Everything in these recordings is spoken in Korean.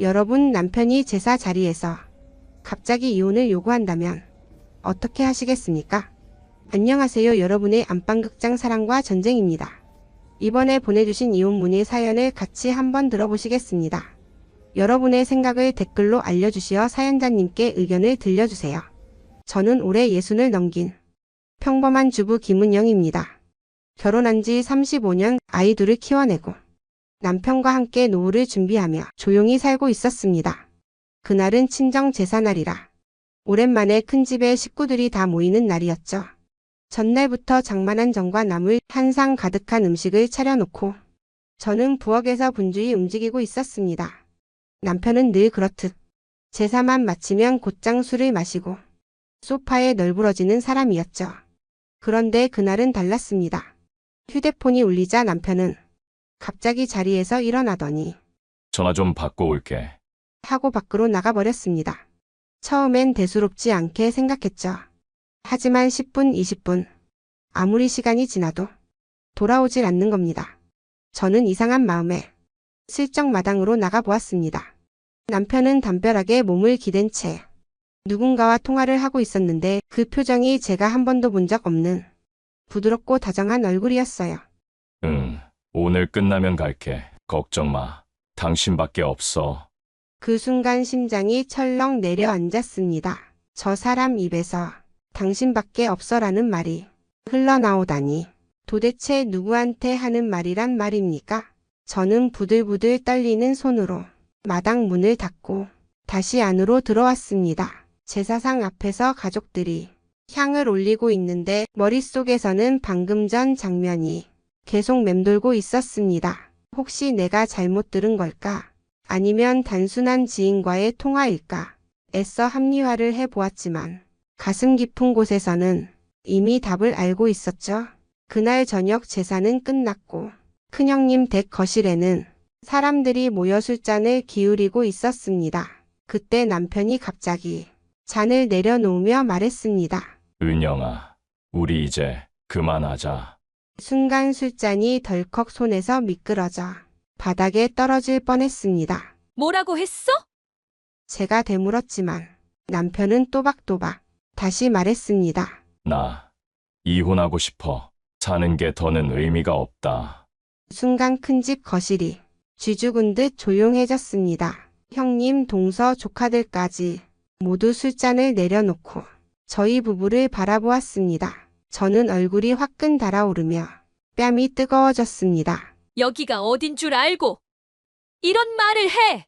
여러분 남편이 제사 자리에서 갑자기 이혼을 요구한다면 어떻게 하시겠습니까? 안녕하세요. 여러분의 안방극장 사랑과 전쟁입니다. 이번에 보내주신 이혼 문의 사연을 같이 한번 들어보시겠습니다. 여러분의 생각을 댓글로 알려주시어 사연자님께 의견을 들려주세요. 저는 올해 60을 넘긴 평범한 주부 김은영입니다. 결혼한 지 35년, 아이 둘을 키워내고 남편과 함께 노후를 준비하며 조용히 살고 있었습니다. 그날은 친정 제사날이라 오랜만에 큰 집에 식구들이 다 모이는 날이었죠. 전날부터 장만한 정과 나물 한 상 가득한 음식을 차려놓고 저는 부엌에서 분주히 움직이고 있었습니다. 남편은 늘 그렇듯 제사만 마치면 곧장 술을 마시고 소파에 널브러지는 사람이었죠. 그런데 그날은 달랐습니다. 휴대폰이 울리자 남편은 갑자기 자리에서 일어나더니 전화 좀 받고 올게. 하고 밖으로 나가버렸습니다. 처음엔 대수롭지 않게 생각했죠. 하지만 10분, 20분, 아무리 시간이 지나도 돌아오질 않는 겁니다. 저는 이상한 마음에 슬쩍 마당으로 나가보았습니다. 남편은 담벼락에 몸을 기댄 채 누군가와 통화를 하고 있었는데 그 표정이 제가 한 번도 본 적 없는 부드럽고 다정한 얼굴이었어요. 응, 오늘 끝나면 갈게. 걱정 마. 당신밖에 없어. 그 순간 심장이 철렁 내려앉았습니다. 저 사람 입에서 당신밖에 없어라는 말이 흘러나오다니 도대체 누구한테 하는 말이란 말입니까? 저는 부들부들 떨리는 손으로 마당 문을 닫고 다시 안으로 들어왔습니다. 제사상 앞에서 가족들이 향을 올리고 있는데 머릿속에서는 방금 전 장면이 계속 맴돌고 있었습니다. 혹시 내가 잘못 들은 걸까? 아니면 단순한 지인과의 통화일까? 애써 합리화를 해보았지만 가슴 깊은 곳에서는 이미 답을 알고 있었죠. 그날 저녁 제사는 끝났고 큰형님 댁 거실에는 사람들이 모여 술잔을 기울이고 있었습니다. 그때 남편이 갑자기 잔을 내려놓으며 말했습니다. 은영아, 우리 이제 그만하자. 순간 술잔이 덜컥 손에서 미끄러져 바닥에 떨어질 뻔했습니다. 뭐라고 했어? 제가 되물었지만 남편은 또박또박 다시 말했습니다. 나 이혼하고 싶어. 사는 게 더는 의미가 없다. 순간 큰 집 거실이 쥐죽은 듯 조용해졌습니다. 형님, 동서, 조카들까지 모두 술잔을 내려놓고 저희 부부를 바라보았습니다. 저는 얼굴이 화끈 달아오르며 뺨이 뜨거워졌습니다. 여기가 어딘 줄 알고 이런 말을 해!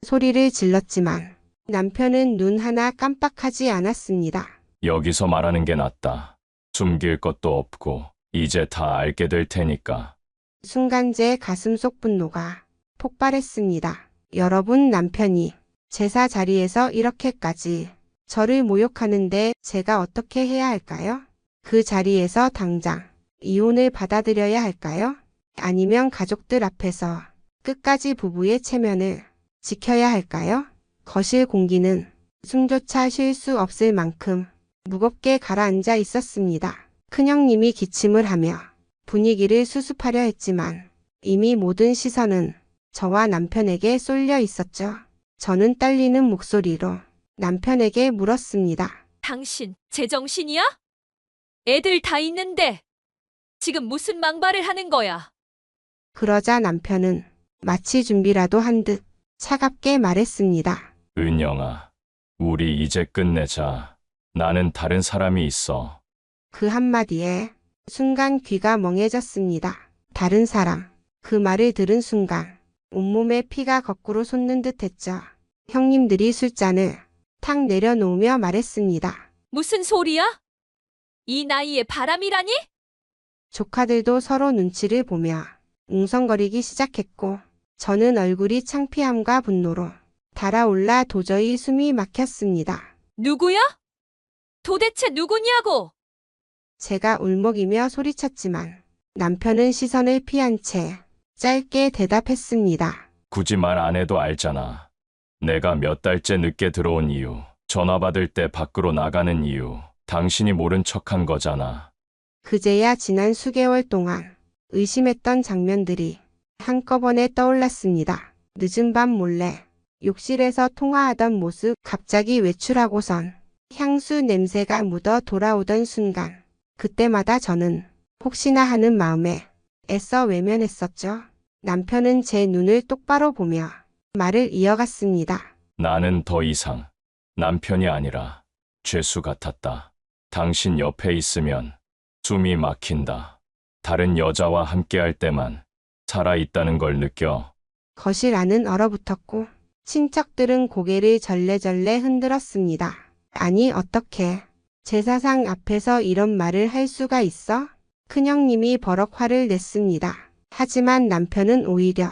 소리를 질렀지만 남편은 눈 하나 깜빡하지 않았습니다. 여기서 말하는 게 낫다. 숨길 것도 없고 이제 다 알게 될 테니까. 순간 제 가슴속 분노가 폭발했습니다. 여러분, 남편이 제사 자리에서 이렇게까지 저를 모욕하는데 제가 어떻게 해야 할까요? 그 자리에서 당장 이혼을 받아들여야 할까요? 아니면 가족들 앞에서 끝까지 부부의 체면을 지켜야 할까요? 거실 공기는 숨조차 쉴 수 없을 만큼 무겁게 가라앉아 있었습니다. 큰형님이 기침을 하며 분위기를 수습하려 했지만 이미 모든 시선은 저와 남편에게 쏠려 있었죠. 저는 떨리는 목소리로 남편에게 물었습니다. 당신 제정신이야? 애들 다 있는데 지금 무슨 망발을 하는 거야? 그러자 남편은 마치 준비라도 한 듯 차갑게 말했습니다. 은영아, 우리 이제 끝내자. 나는 다른 사람이 있어. 그 한마디에 순간 귀가 멍해졌습니다. 다른 사람. 그 말을 들은 순간 온몸에 피가 거꾸로 솟는 듯 했죠. 형님들이 술잔을 탁 내려놓으며 말했습니다. 무슨 소리야? 이 나이에 바람이라니? 조카들도 서로 눈치를 보며 웅성거리기 시작했고 저는 얼굴이 창피함과 분노로 달아올라 도저히 숨이 막혔습니다. 누구야? 도대체 누구냐고? 제가 울먹이며 소리쳤지만 남편은 시선을 피한 채 짧게 대답했습니다. 굳이 말 안 해도 알잖아. 내가 몇 달째 늦게 들어온 이유, 전화 받을 때 밖으로 나가는 이유, 당신이 모른 척한 거잖아. 그제야 지난 수개월 동안 의심했던 장면들이 한꺼번에 떠올랐습니다. 늦은 밤 몰래 욕실에서 통화하던 모습 갑자기 외출하고선 향수 냄새가 묻어 돌아오던 순간 그때마다 저는 혹시나 하는 마음에 애써 외면했었죠. 남편은 제 눈을 똑바로 보며 말을 이어갔습니다. 나는 더 이상 남편이 아니라 죄수 같았다. 당신 옆에 있으면 숨이 막힌다. 다른 여자와 함께할 때만 살아있다는 걸 느껴. 거실 안은 얼어붙었고 친척들은 고개를 절레절레 흔들었습니다. 아니 어떻게 제사상 앞에서 이런 말을 할 수가 있어? 큰형님이 버럭 화를 냈습니다. 하지만 남편은 오히려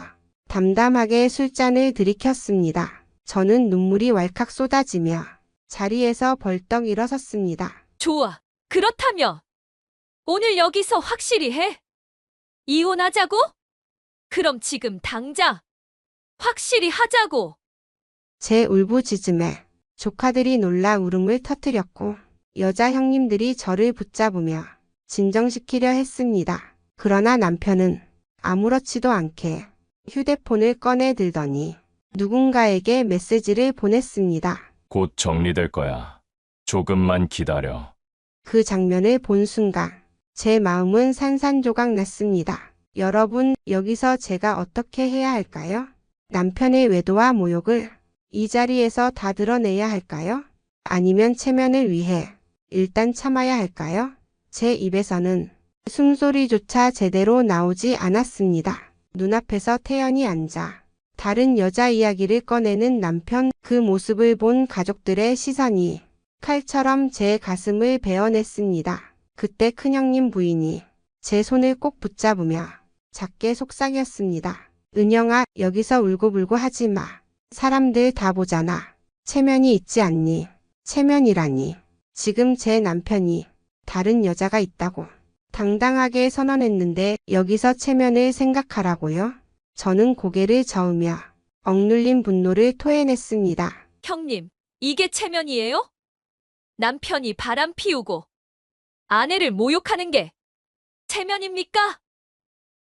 담담하게 술잔을 들이켰습니다. 저는 눈물이 왈칵 쏟아지며 자리에서 벌떡 일어섰습니다. 좋아. 그렇다면 오늘 여기서 확실히 해. 이혼하자고? 그럼 지금 당장 확실히 하자고. 제 울부짖음에 조카들이 놀라 울음을 터뜨렸고 여자 형님들이 저를 붙잡으며 진정시키려 했습니다. 그러나 남편은 아무렇지도 않게 휴대폰을 꺼내 들더니 누군가에게 메시지를 보냈습니다. 곧 정리될 거야. 조금만 기다려. 그 장면을 본 순간 제 마음은 산산조각 났습니다. 여러분, 여기서 제가 어떻게 해야 할까요? 남편의 외도와 모욕을 이 자리에서 다 드러내야 할까요? 아니면 체면을 위해 일단 참아야 할까요? 제 입에서는 숨소리조차 제대로 나오지 않았습니다. 눈앞에서 태연히 앉아 다른 여자 이야기를 꺼내는 남편, 그 모습을 본 가족들의 시선이 칼처럼 제 가슴을 베어냈습니다. 그때 큰형님 부인이 제 손을 꼭 붙잡으며 작게 속삭였습니다. 은영아, 여기서 울고불고 하지 마. 사람들 다 보잖아. 체면이 있지 않니? 체면이라니. 지금 제 남편이 다른 여자가 있다고 당당하게 선언했는데 여기서 체면을 생각하라고요? 저는 고개를 저으며 억눌린 분노를 토해냈습니다. 형님, 이게 체면이에요? 남편이 바람 피우고 아내를 모욕하는 게 체면입니까?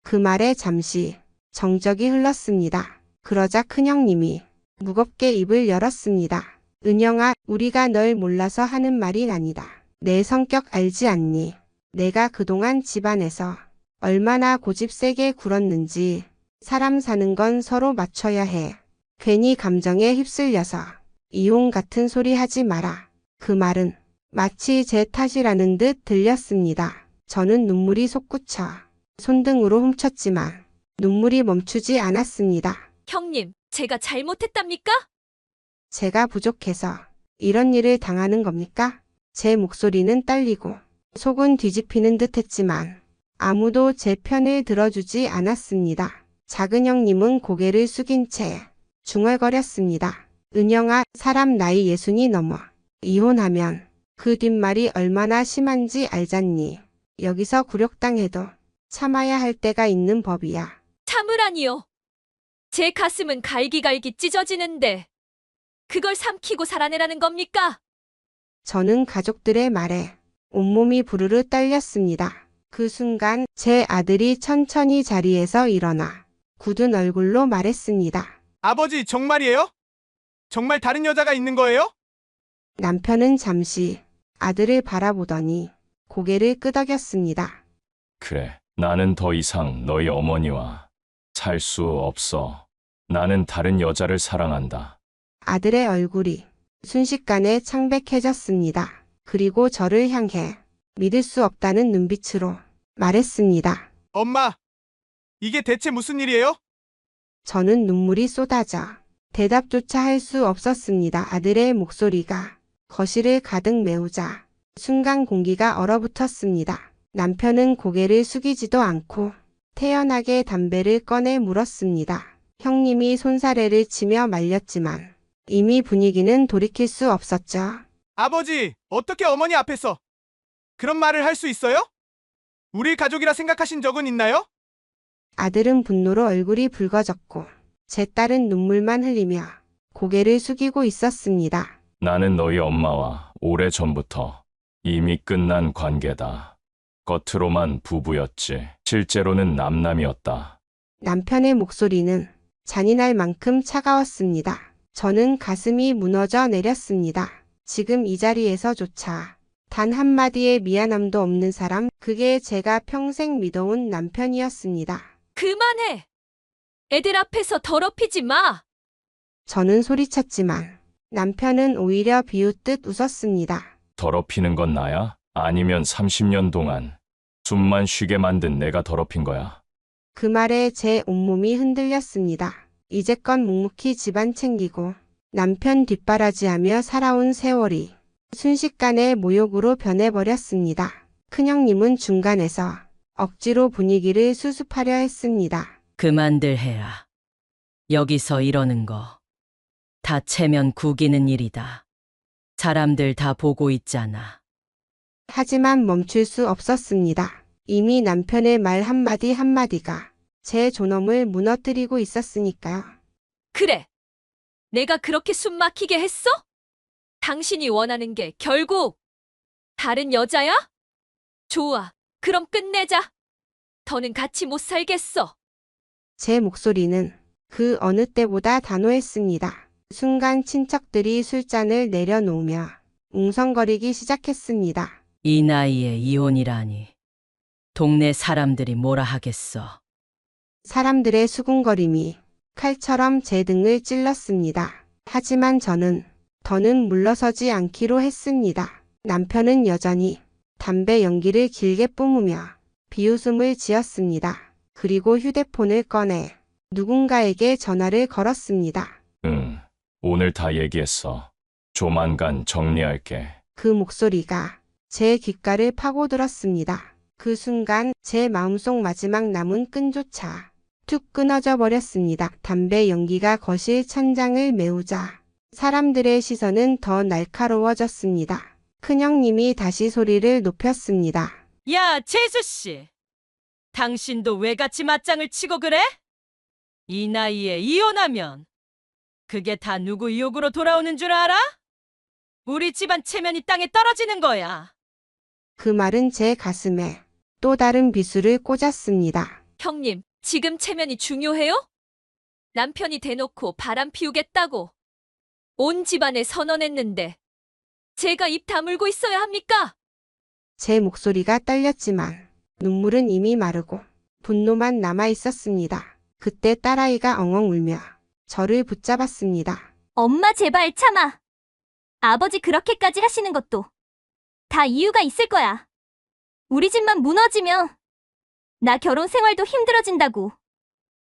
그 말에 잠시 정적이 흘렀습니다. 그러자 큰형님이 무겁게 입을 열었습니다. 은영아, 우리가 널 몰라서 하는 말이 아니다. 내 성격 알지 않니? 내가 그동안 집안에서 얼마나 고집 세게 굴었는지. 사람 사는 건 서로 맞춰야 해. 괜히 감정에 휩쓸려서 이혼 같은 소리 하지 마라. 그 말은 마치 제 탓이라는 듯 들렸습니다. 저는 눈물이 솟구쳐 손등으로 훔쳤지만 눈물이 멈추지 않았습니다. 형님, 제가 잘못했답니까? 제가 부족해서 이런 일을 당하는 겁니까? 제 목소리는 떨리고 속은 뒤집히는 듯 했지만 아무도 제 편을 들어주지 않았습니다. 작은 형님은 고개를 숙인 채 중얼거렸습니다. 은영아, 사람 나이 60이 넘어 이혼하면 그 뒷말이 얼마나 심한지 알잖니. 여기서 굴욕당해도 참아야 할 때가 있는 법이야. 참으라니요. 제 가슴은 갈기갈기 찢어지는데 그걸 삼키고 살아내라는 겁니까? 저는 가족들의 말에 온몸이 부르르 떨렸습니다. 그 순간 제 아들이 천천히 자리에서 일어나 굳은 얼굴로 말했습니다. 아버지, 정말이에요? 정말 다른 여자가 있는 거예요? 남편은 잠시 아들을 바라보더니 고개를 끄덕였습니다. 그래, 나는 더 이상 너희 어머니와 살 수 없어. 나는 다른 여자를 사랑한다. 아들의 얼굴이 순식간에 창백해졌습니다. 그리고 저를 향해 믿을 수 없다는 눈빛으로 말했습니다. 엄마, 이게 대체 무슨 일이에요? 저는 눈물이 쏟아져 대답조차 할 수 없었습니다. 아들의 목소리가 거실을 가득 메우자 순간 공기가 얼어붙었습니다. 남편은 고개를 숙이지도 않고 태연하게 담배를 꺼내 물었습니다. 형님이 손사래를 치며 말렸지만 이미 분위기는 돌이킬 수 없었죠. 아버지, 어떻게 어머니 앞에서 그런 말을 할 수 있어요? 우리 가족이라 생각하신 적은 있나요? 아들은 분노로 얼굴이 붉어졌고 제 딸은 눈물만 흘리며 고개를 숙이고 있었습니다. 나는 너희 엄마와 오래전부터 이미 끝난 관계다. 겉으로만 부부였지. 실제로는 남남이었다. 남편의 목소리는 잔인할 만큼 차가웠습니다. 저는 가슴이 무너져 내렸습니다. 지금 이 자리에서조차 단 한마디의 미안함도 없는 사람, 그게 제가 평생 믿어온 남편이었습니다. 그만해! 애들 앞에서 더럽히지 마! 저는 소리쳤지만 남편은 오히려 비웃듯 웃었습니다. 더럽히는 건 나야? 아니면 30년 동안 숨만 쉬게 만든 내가 더럽힌 거야? 그 말에 제 온몸이 흔들렸습니다. 이제껏 묵묵히 집안 챙기고 남편 뒷바라지하며 살아온 세월이 순식간에 모욕으로 변해버렸습니다. 큰형님은 중간에서 억지로 분위기를 수습하려 했습니다. 그만들 해라. 여기서 이러는 거. 다 체면 구기는 일이다. 사람들 다 보고 있잖아. 하지만 멈출 수 없었습니다. 이미 남편의 말 한마디 한마디가 제 존엄을 무너뜨리고 있었으니까요. 그래! 내가 그렇게 숨 막히게 했어? 당신이 원하는 게 결국 다른 여자야? 좋아. 그럼 끝내자. 더는 같이 못 살겠어. 제 목소리는 그 어느 때보다 단호했습니다. 순간 친척들이 술잔을 내려놓으며 웅성거리기 시작했습니다. 이 나이에 이혼이라니. 동네 사람들이 뭐라 하겠어. 사람들의 수군거림이 칼처럼 제 등을 찔렀습니다. 하지만 저는 더는 물러서지 않기로 했습니다. 남편은 여전히 담배 연기를 길게 뿜으며 비웃음을 지었습니다. 그리고 휴대폰을 꺼내 누군가에게 전화를 걸었습니다. 응, 오늘 다 얘기했어. 조만간 정리할게. 그 목소리가 제 귓가를 파고들었습니다. 그 순간 제 마음속 마지막 남은 끈조차 툭 끊어져 버렸습니다. 담배 연기가 거실 천장을 메우자 사람들의 시선은 더 날카로워졌습니다. 큰형님이 다시 소리를 높였습니다. 야, 재수씨. 당신도 왜 같이 맞짱을 치고 그래? 이 나이에 이혼하면 그게 다 누구 유혹으로 돌아오는 줄 알아? 우리 집안 체면이 땅에 떨어지는 거야. 그 말은 제 가슴에 또 다른 비수를 꽂았습니다. 형님, 지금 체면이 중요해요? 남편이 대놓고 바람 피우겠다고 온 집안에 선언했는데 제가 입 다물고 있어야 합니까? 제 목소리가 떨렸지만 눈물은 이미 마르고 분노만 남아 있었습니다. 그때 딸아이가 엉엉 울며 저를 붙잡았습니다. 엄마 제발 참아. 아버지 그렇게까지 하시는 것도 다 이유가 있을 거야. 우리 집만 무너지면 나 결혼 생활도 힘들어진다고.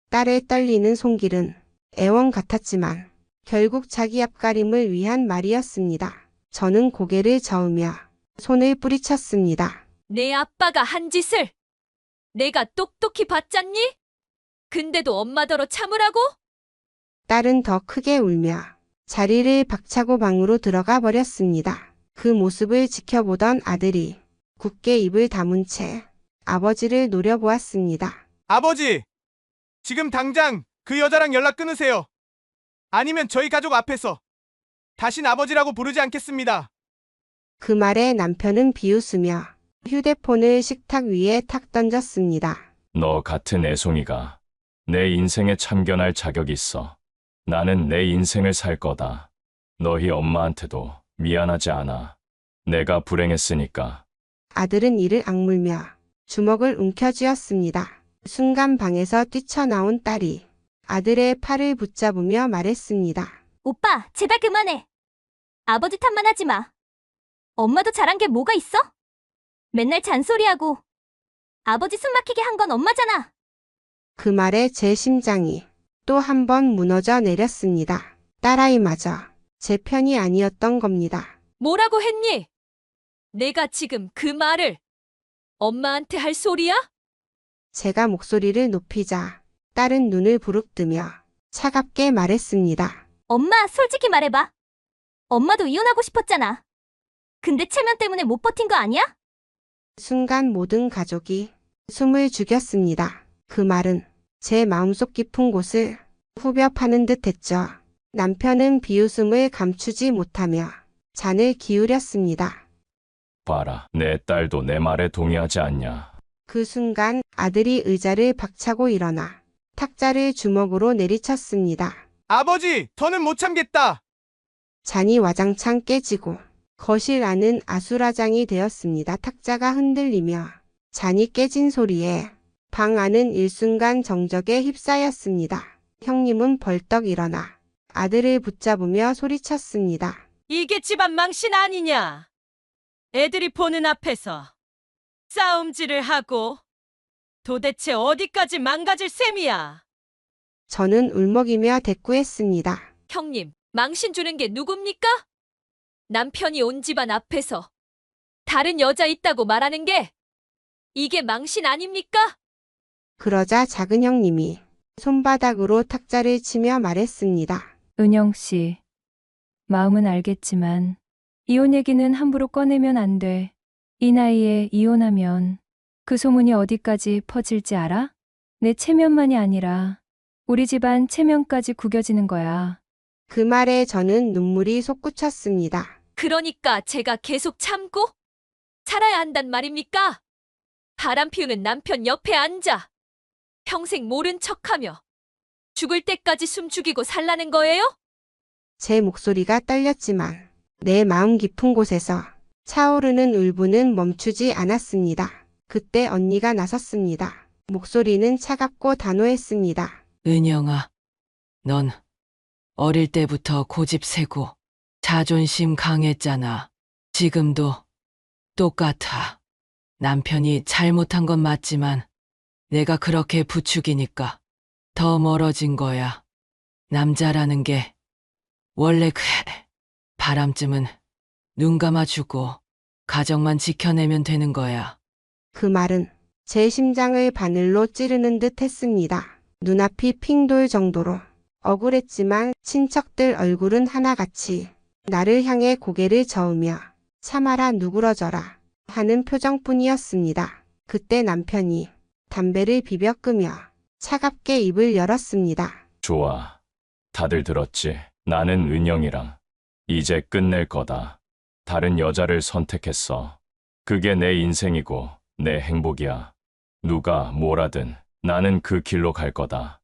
딸의 떨리는 손길은 애원 같았지만 결국 자기 앞가림을 위한 말이었습니다. 저는 고개를 저으며 손을 뿌리쳤습니다. 내 아빠가 한 짓을 내가 똑똑히 봤잖니? 근데도 엄마더러 참으라고? 딸은 더 크게 울며 자리를 박차고 방으로 들어가 버렸습니다. 그 모습을 지켜보던 아들이 굳게 입을 다문 채 아버지를 노려보았습니다. 아버지! 지금 당장 그 여자랑 연락 끊으세요. 아니면 저희 가족 앞에서 다신 아버지라고 부르지 않겠습니다. 그 말에 남편은 비웃으며 휴대폰을 식탁 위에 탁 던졌습니다. 너 같은 애송이가 내 인생에 참견할 자격 있어. 나는 내 인생을 살 거다. 너희 엄마한테도 미안하지 않아. 내가 불행했으니까. 아들은 이를 악물며 주먹을 움켜쥐었습니다. 순간 방에서 뛰쳐나온 딸이 아들의 팔을 붙잡으며 말했습니다. 오빠 제발 그만해. 아버지 탓만 하지 마. 엄마도 잘한 게 뭐가 있어? 맨날 잔소리하고 아버지 숨 막히게 한 건 엄마잖아. 그 말에 제 심장이 또 한 번 무너져 내렸습니다. 딸아이마저 제 편이 아니었던 겁니다. 뭐라고 했니? 내가 지금 그 말을 엄마한테 할 소리야? 제가 목소리를 높이자 딸은 눈을 부릅뜨며 차갑게 말했습니다. 엄마 솔직히 말해봐. 엄마도 이혼하고 싶었잖아. 근데 체면 때문에 못 버틴 거 아니야? 순간 모든 가족이 숨을 죽였습니다. 그 말은 제 마음속 깊은 곳을 후벼 파는 듯 했죠. 남편은 비웃음을 감추지 못하며 잔을 기울였습니다. 봐라, 내 딸도 내 말에 동의하지 않냐. 그 순간 아들이 의자를 박차고 일어나 탁자를 주먹으로 내리쳤습니다. 아버지, 더는 못 참겠다. 잔이 와장창 깨지고 거실 안은 아수라장이 되었습니다. 탁자가 흔들리며 잔이 깨진 소리에 방 안은 일순간 정적에 휩싸였습니다. 형님은 벌떡 일어나 아들을 붙잡으며 소리쳤습니다. 이게 집안 망신 아니냐? 애들이 보는 앞에서 싸움질을 하고 도대체 어디까지 망가질 셈이야? 저는 울먹이며 대꾸했습니다. 형님, 망신 주는 게 누굽니까? 남편이 온 집안 앞에서 다른 여자 있다고 말하는 게 이게 망신 아닙니까? 그러자 작은 형님이 손바닥으로 탁자를 치며 말했습니다. 은영 씨, 마음은 알겠지만 이혼 얘기는 함부로 꺼내면 안 돼. 이 나이에 이혼하면 그 소문이 어디까지 퍼질지 알아? 내 체면만이 아니라 우리 집안 체면까지 구겨지는 거야. 그 말에 저는 눈물이 솟구쳤습니다. 그러니까 제가 계속 참고 살아야 한단 말입니까? 바람 피우는 남편 옆에 앉아 평생 모른 척하며 죽을 때까지 숨 죽이고 살라는 거예요? 제 목소리가 떨렸지만 내 마음 깊은 곳에서 차오르는 울분은 멈추지 않았습니다. 그때 언니가 나섰습니다. 목소리는 차갑고 단호했습니다. 은영아, 넌 어릴 때부터 고집 세고 자존심 강했잖아. 지금도 똑같아. 남편이 잘못한 건 맞지만 내가 그렇게 부추기니까 더 멀어진 거야. 남자라는 게 원래 그래. 바람쯤은 눈 감아주고 가정만 지켜내면 되는 거야. 그 말은 제 심장을 바늘로 찌르는 듯 했습니다. 눈앞이 핑 돌 정도로 억울했지만 친척들 얼굴은 하나같이 나를 향해 고개를 저으며 참아라 누그러져라 하는 표정뿐이었습니다. 그때 남편이 담배를 비벼 끄며 차갑게 입을 열었습니다. 좋아. 다들 들었지? 나는 은영이랑 이제 끝낼 거다. 다른 여자를 선택했어. 그게 내 인생이고 내 행복이야. 누가 뭐라든 나는 그 길로 갈 거다.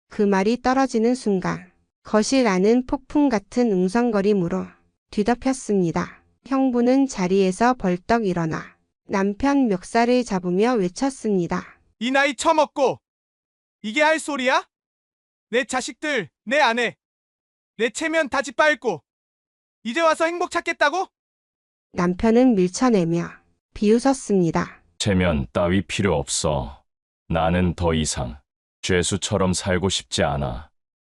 그 말이 떨어지는 순간 거실 안은 폭풍 같은 웅성거림으로 뒤덮였습니다. 형부는 자리에서 벌떡 일어나 남편 멱살을 잡으며 외쳤습니다. 이 나이 처먹고 이게 할 소리야? 내 자식들, 내 아내, 내 체면 다 짓밟고 이제 와서 행복 찾겠다고? 남편은 밀쳐내며 비웃었습니다. 체면 따위 필요 없어. 나는 더 이상 죄수처럼 살고 싶지 않아.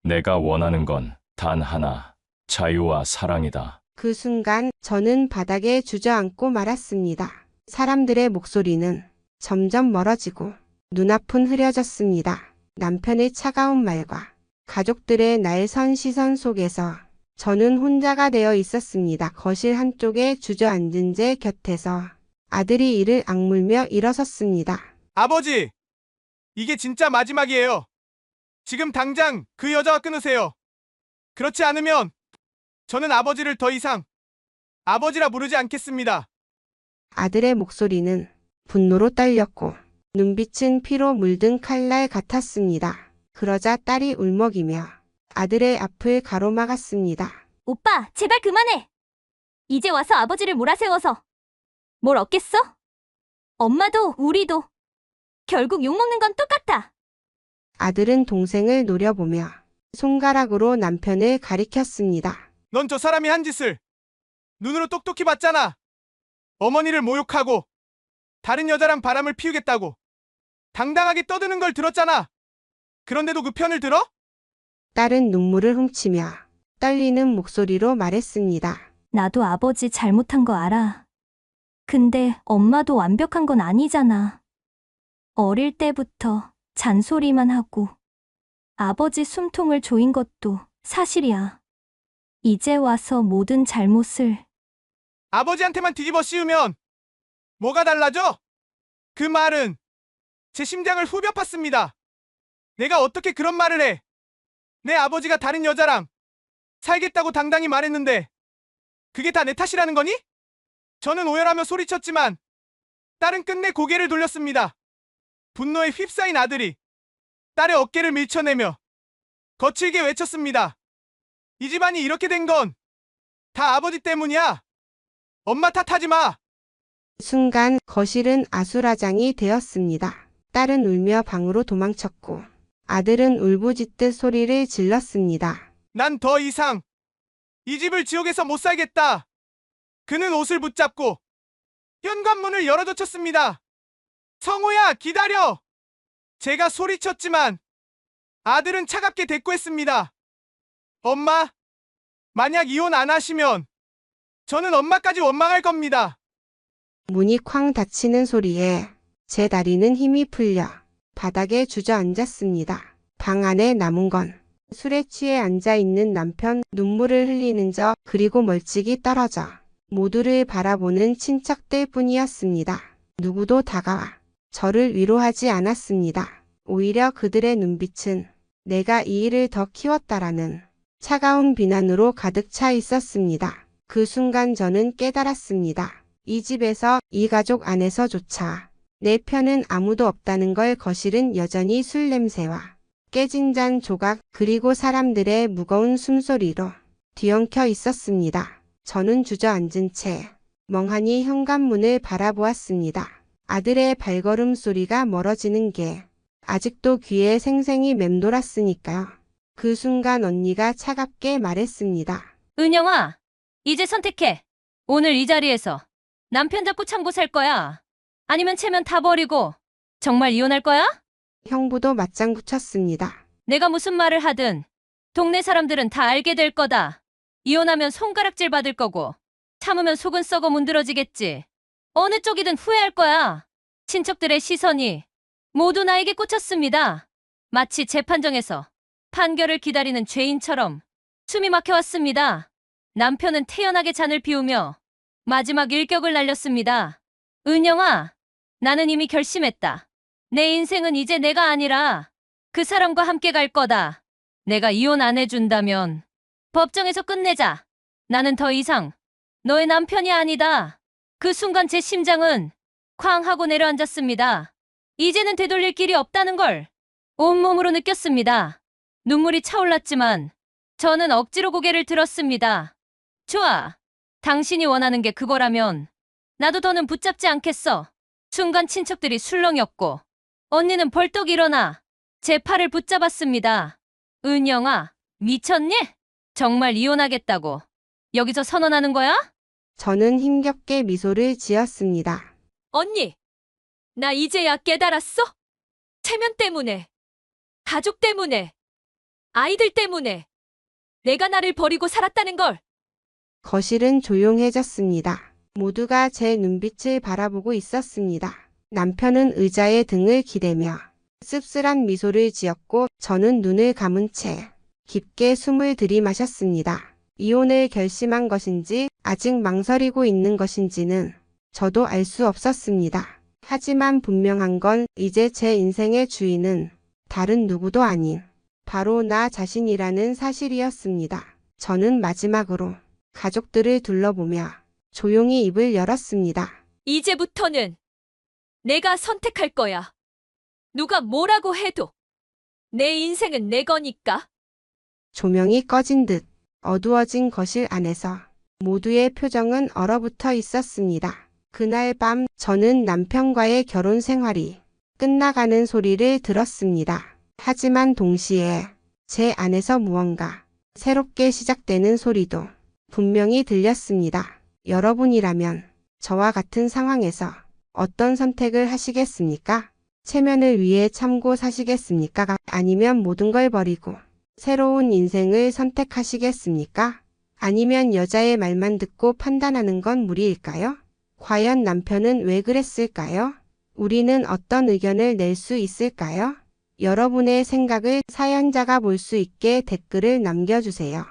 내가 원하는 건 단 하나, 자유와 사랑이다. 그 순간 저는 바닥에 주저앉고 말았습니다. 사람들의 목소리는 점점 멀어지고 눈앞은 흐려졌습니다. 남편의 차가운 말과 가족들의 날선 시선 속에서 저는 혼자가 되어 있었습니다. 거실 한쪽에 주저앉은 제 곁에서 아들이 이를 악물며 일어섰습니다. 아버지, 이게 진짜 마지막이에요. 지금 당장 그 여자와 끊으세요. 그렇지 않으면 저는 아버지를 더 이상 아버지라 부르지 않겠습니다. 아들의 목소리는 분노로 떨렸고 눈빛은 피로 물든 칼날 같았습니다. 그러자 딸이 울먹이며 아들의 앞을 가로막았습니다. 오빠, 제발 그만해. 이제 와서 아버지를 몰아세워서 뭘 얻겠어? 엄마도 우리도 결국 욕먹는 건 똑같아. 아들은 동생을 노려보며 손가락으로 남편을 가리켰습니다. 넌 저 사람이 한 짓을 눈으로 똑똑히 봤잖아. 어머니를 모욕하고 다른 여자랑 바람을 피우겠다고 당당하게 떠드는 걸 들었잖아. 그런데도 그 편을 들어? 딸은 눈물을 훔치며 떨리는 목소리로 말했습니다. 나도 아버지 잘못한 거 알아. 근데 엄마도 완벽한 건 아니잖아. 어릴 때부터 잔소리만 하고 아버지 숨통을 조인 것도 사실이야. 이제 와서 모든 잘못을 아버지한테만 뒤집어 씌우면 뭐가 달라져? 그 말은 제 심장을 후벼 팠습니다. 내가 어떻게 그런 말을 해? 내 아버지가 다른 여자랑 살겠다고 당당히 말했는데 그게 다 내 탓이라는 거니? 저는 오열하며 소리쳤지만 딸은 끝내 고개를 돌렸습니다. 분노에 휩싸인 아들이 딸의 어깨를 밀쳐내며 거칠게 외쳤습니다. 이 집안이 이렇게 된 건 다 아버지 때문이야. 엄마 탓하지 마. 순간 거실은 아수라장이 되었습니다. 딸은 울며 방으로 도망쳤고 아들은 울부짖듯 소리를 질렀습니다. 난 더 이상 이 집을 지옥에서 못 살겠다. 그는 옷을 붙잡고 현관문을 열어젖혔습니다. 성우야, 기다려! 제가 소리쳤지만 아들은 차갑게 대꾸했습니다. 엄마, 만약 이혼 안 하시면 저는 엄마까지 원망할 겁니다. 문이 쾅 닫히는 소리에 제 다리는 힘이 풀려 바닥에 주저앉았습니다. 방 안에 남은 건 술에 취해 앉아있는 남편, 눈물을 흘리는 저, 그리고 멀찍이 떨어져 모두를 바라보는 친척들 뿐이었습니다. 누구도 다가와 저를 위로하지 않았습니다. 오히려 그들의 눈빛은 내가 이 일을 더 키웠다라는 차가운 비난으로 가득 차 있었습니다. 그 순간 저는 깨달았습니다. 이 집에서, 이 가족 안에서조차 내 편은 아무도 없다는 걸. 거실은 여전히 술 냄새와 깨진 잔 조각, 그리고 사람들의 무거운 숨소리로 뒤엉켜 있었습니다. 저는 주저앉은 채 멍하니 현관문을 바라보았습니다. 아들의 발걸음 소리가 멀어지는 게 아직도 귀에 생생히 맴돌았으니까요. 그 순간 언니가 차갑게 말했습니다. 은영아, 이제 선택해. 오늘 이 자리에서 남편 잡고 참고 살 거야? 아니면 체면 다 버리고 정말 이혼할 거야? 형부도 맞장 붙였습니다. 내가 무슨 말을 하든 동네 사람들은 다 알게 될 거다. 이혼하면 손가락질 받을 거고 참으면 속은 썩어 문드러지겠지. 어느 쪽이든 후회할 거야. 친척들의 시선이 모두 나에게 꽂혔습니다. 마치 재판정에서 판결을 기다리는 죄인처럼 숨이 막혀왔습니다. 남편은 태연하게 잔을 비우며 마지막 일격을 날렸습니다. 은영아, 나는 이미 결심했다. 내 인생은 이제 내가 아니라 그 사람과 함께 갈 거다. 내가 이혼 안 해준다면 법정에서 끝내자. 나는 더 이상 너의 남편이 아니다. 그 순간 제 심장은 쾅 하고 내려앉았습니다. 이제는 되돌릴 길이 없다는 걸 온몸으로 느꼈습니다. 눈물이 차올랐지만 저는 억지로 고개를 들었습니다. 좋아. 당신이 원하는 게 그거라면 나도 더는 붙잡지 않겠어. 순간 친척들이 술렁였고 언니는 벌떡 일어나 제 팔을 붙잡았습니다. 은영아, 미쳤니? 정말 이혼하겠다고 여기서 선언하는 거야? 저는 힘겹게 미소를 지었습니다. 언니, 나 이제야 깨달았어? 체면 때문에, 가족 때문에, 아이들 때문에 내가 나를 버리고 살았다는 걸. 거실은 조용해졌습니다. 모두가 제 눈빛을 바라보고 있었습니다. 남편은 의자에 등을 기대며 씁쓸한 미소를 지었고 저는 눈을 감은 채 깊게 숨을 들이마셨습니다. 이혼을 결심한 것인지 아직 망설이고 있는 것인지는 저도 알 수 없었습니다. 하지만 분명한 건 이제 제 인생의 주인은 다른 누구도 아닌 바로 나 자신이라는 사실이었습니다. 저는 마지막으로 가족들을 둘러보며 조용히 입을 열었습니다. 이제부터는 내가 선택할 거야. 누가 뭐라고 해도 내 인생은 내 거니까. 조명이 꺼진 듯 어두워진 거실 안에서 모두의 표정은 얼어붙어 있었습니다. 그날 밤 저는 남편과의 결혼 생활이 끝나가는 소리를 들었습니다. 하지만 동시에 제 안에서 무언가 새롭게 시작되는 소리도 분명히 들렸습니다. 여러분이라면 저와 같은 상황에서 어떤 선택을 하시겠습니까? 체면을 위해 참고 사시겠습니까? 아니면 모든 걸 버리고 새로운 인생을 선택하시겠습니까? 아니면 여자의 말만 듣고 판단하는 건 무리일까요? 과연 남편은 왜 그랬을까요? 우리는 어떤 의견을 낼 수 있을까요? 여러분의 생각을 사연자가 볼 수 있게 댓글을 남겨주세요.